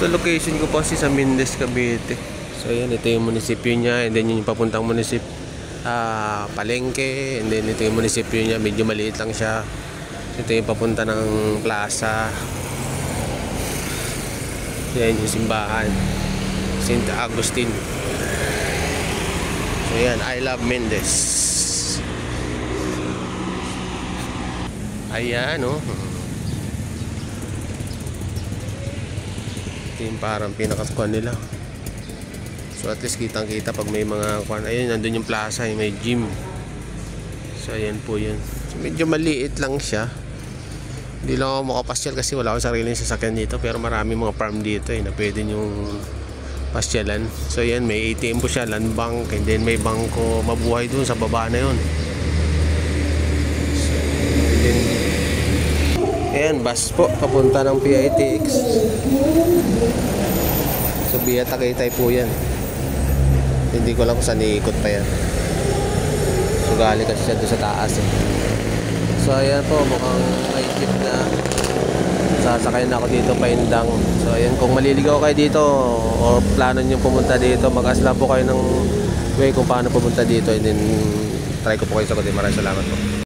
Ito location ko po kasi sa Mendez, Cavite. So ayan, ito yung munisipyo niya, and then yung papuntang munisipyo Palengke, and then ito yung munisipyo niya, medyo maliit lang siya. Ito yung papunta ng plaza. Yan yung simbahan, St. Agustin. So yan, I love Mendez. Ayan, oh. Ito yung parang pinakakuan nila. So at least kitang kita pag may mga kuan. Ayun, nandun yung plaza, yung may gym. So ayan po yun. So, medyo maliit lang siya. Hindi lang ako makapasyal kasi wala akong sariling sasakyan dito. Pero marami mga farm dito na pwede nyong pasyalan. So ayan, may ATM po siya, land bank, and then may bangko mabuhay dun sa baba na yun. So, then, ayan, bus po papunta ng PITX. So via Tagaytay po yan. Hindi ko lang kung saan iikot pa yan. So galing kasi siya doon sa taas eh. So ayan po, mukhang may jeep na sasakay na ako dito pa Indang. So ayan, kung maliligaw kayo dito o plano nyo pumunta dito, mag-asla po kayo ng way kung paano pumunta dito, and then try ko po kayo sagutin. Maraming salamat po.